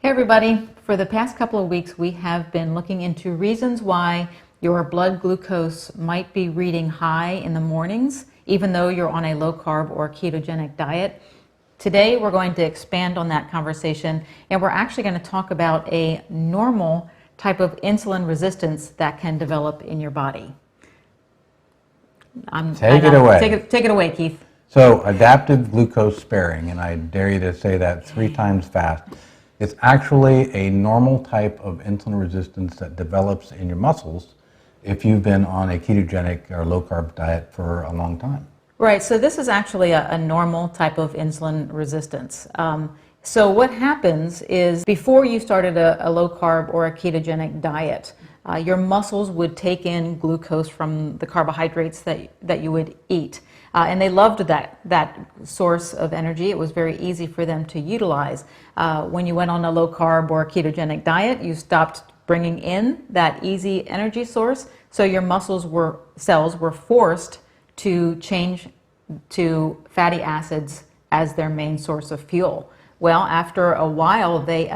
Hey everybody, for the past couple of weeks we have been looking into reasons why your blood glucose might be reading high in the mornings even though you're on a low carb or ketogenic diet. Today we're going to expand on that conversation and we're actually going to talk about a normal type of insulin resistance that can develop in your body. Take it away. Take it away, Keith. So adaptive glucose sparing, and I dare you to say that 3 times fast. It's actually a normal type of insulin resistance that develops in your muscles if you've been on a ketogenic or low-carb diet for a long time. Right, so this is actually a normal type of insulin resistance. So what happens is before you started a low-carb or a ketogenic diet, your muscles would take in glucose from the carbohydrates that you would eat. And they loved that source of energy. It was very easy for them to utilize. When you went on a low carb or ketogenic diet, you stopped bringing in that easy energy source, so your cells were forced to change to fatty acids as their main source of fuel. Well, after a while, they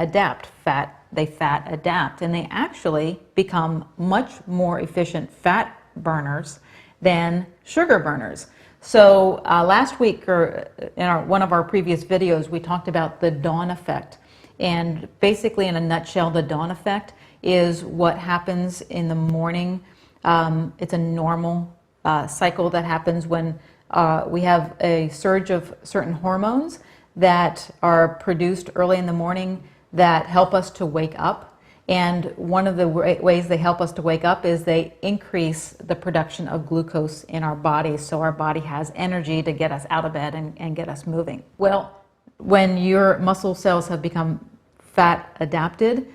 fat adapt, and they actually become much more efficient fat burners than sugar burners. So last week, or in one of our previous videos, we talked about the dawn effect. And basically, in a nutshell, the dawn effect is what happens in the morning. It's a normal cycle that happens when we have a surge of certain hormones that are produced early in the morning that help us to wake up. And one of the ways they help us to wake up is they increase the production of glucose in our body, so our body has energy to get us out of bed and get us moving. Well, when your muscle cells have become fat adapted,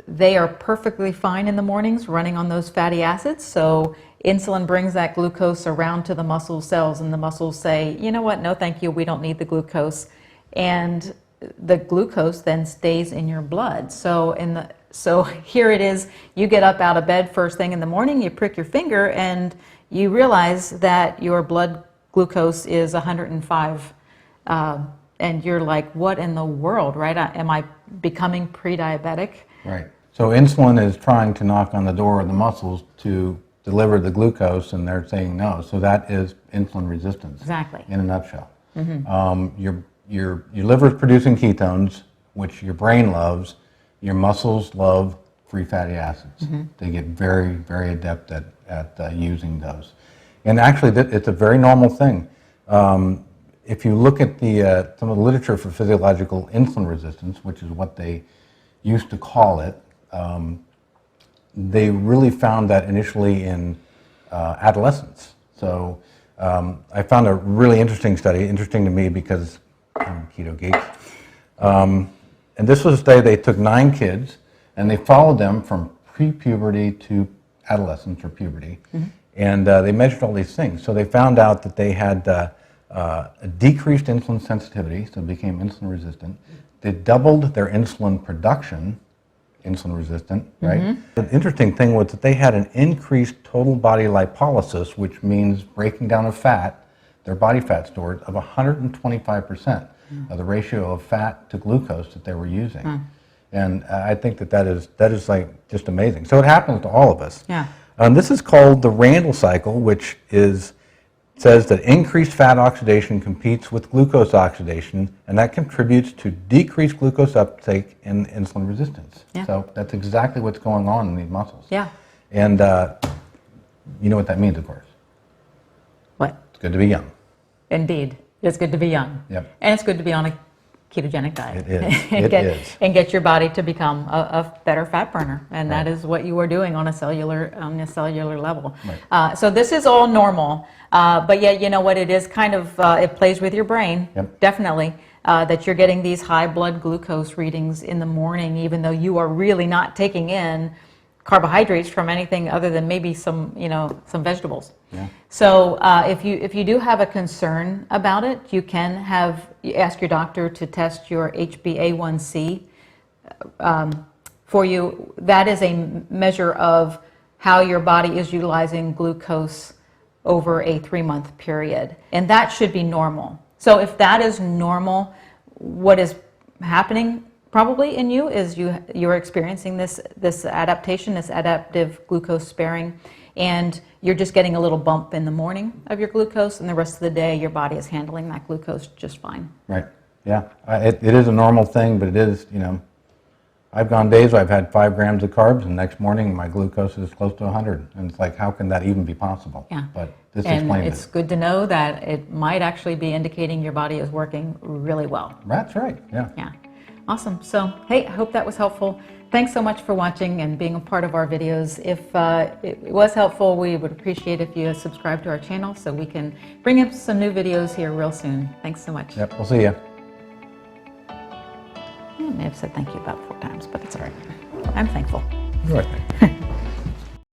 they are perfectly fine in the mornings running on those fatty acids. So insulin brings that glucose around to the muscle cells, and the muscles say, you know what, no thank you, we don't need the glucose. And the glucose then stays in your blood. So here it is, you get up out of bed first thing in the morning, you prick your finger, and you realize that your blood glucose is 105. And you're like, what in the world, right? Am I becoming pre-diabetic? Right. So insulin is trying to knock on the door of the muscles to deliver the glucose, and they're saying no. So that is insulin resistance. Exactly. In a nutshell. Mm-hmm. Your liver is producing ketones, which your brain loves. Your muscles love free fatty acids. Mm-hmm. They get very, very adept at using those. And actually, it's a very normal thing. If you look at some of the literature for physiological insulin resistance, which is what they used to call it, they really found that initially in adolescents. So I found a really interesting study, interesting to me because I'm a keto geek. And this was a study, they took 9 kids and they followed them from pre-puberty to adolescence or puberty. Mm-hmm. And they measured all these things. So they found out that they had a decreased insulin sensitivity, so they became insulin resistant. They doubled their insulin production, insulin resistant, right? Mm-hmm. The interesting thing was that they had an increased total body lipolysis, which means breaking down of fat, their body fat stores, of 125%. Of the ratio of fat to glucose that they were using. And I think that is like just amazing. So it happens to all of us. Yeah. This is called the Randle cycle, which says that increased fat oxidation competes with glucose oxidation, and that contributes to decreased glucose uptake and insulin resistance. Yeah. So that's exactly what's going on in these muscles. Yeah. And you know what that means, of course. What? It's good to be young. Indeed. It's good to be young. Yep. And it's good to be on a ketogenic diet. It is. And get your body to become a better fat burner. And right. That is what you are doing on a cellular level. Right. So this is all normal. But yet, you know what, it is kind of, it plays with your brain, yep. Definitely, that you're getting these high blood glucose readings in the morning, even though you are really not taking in carbohydrates from anything other than maybe some vegetables. Yeah. So if you do have a concern about it, you can ask your doctor to test your HbA1c for you. That is a measure of how your body is utilizing glucose over a 3-month period, and that should be normal. So if that is normal, what is happening probably in you is you're experiencing this adaptation, this adaptive glucose sparing, and you're just getting a little bump in the morning of your glucose, and the rest of the day your body is handling that glucose just fine. Right. Yeah. It is a normal thing, but it is, I've gone days where I've had 5 grams of carbs, and the next morning my glucose is close to 100, and it's like, how can that even be possible? Yeah. But this and explains it's it. good to know that it might actually be indicating your body is working really well. That's right. Yeah. Yeah. Awesome. So, hey, I hope that was helpful. Thanks so much for watching and being a part of our videos. If it was helpful, we would appreciate if you subscribe to our channel so we can bring up some new videos here real soon. Thanks so much. Yep. We'll see you. I may have said thank you about 4 times, but it's all right. I'm thankful. You're right.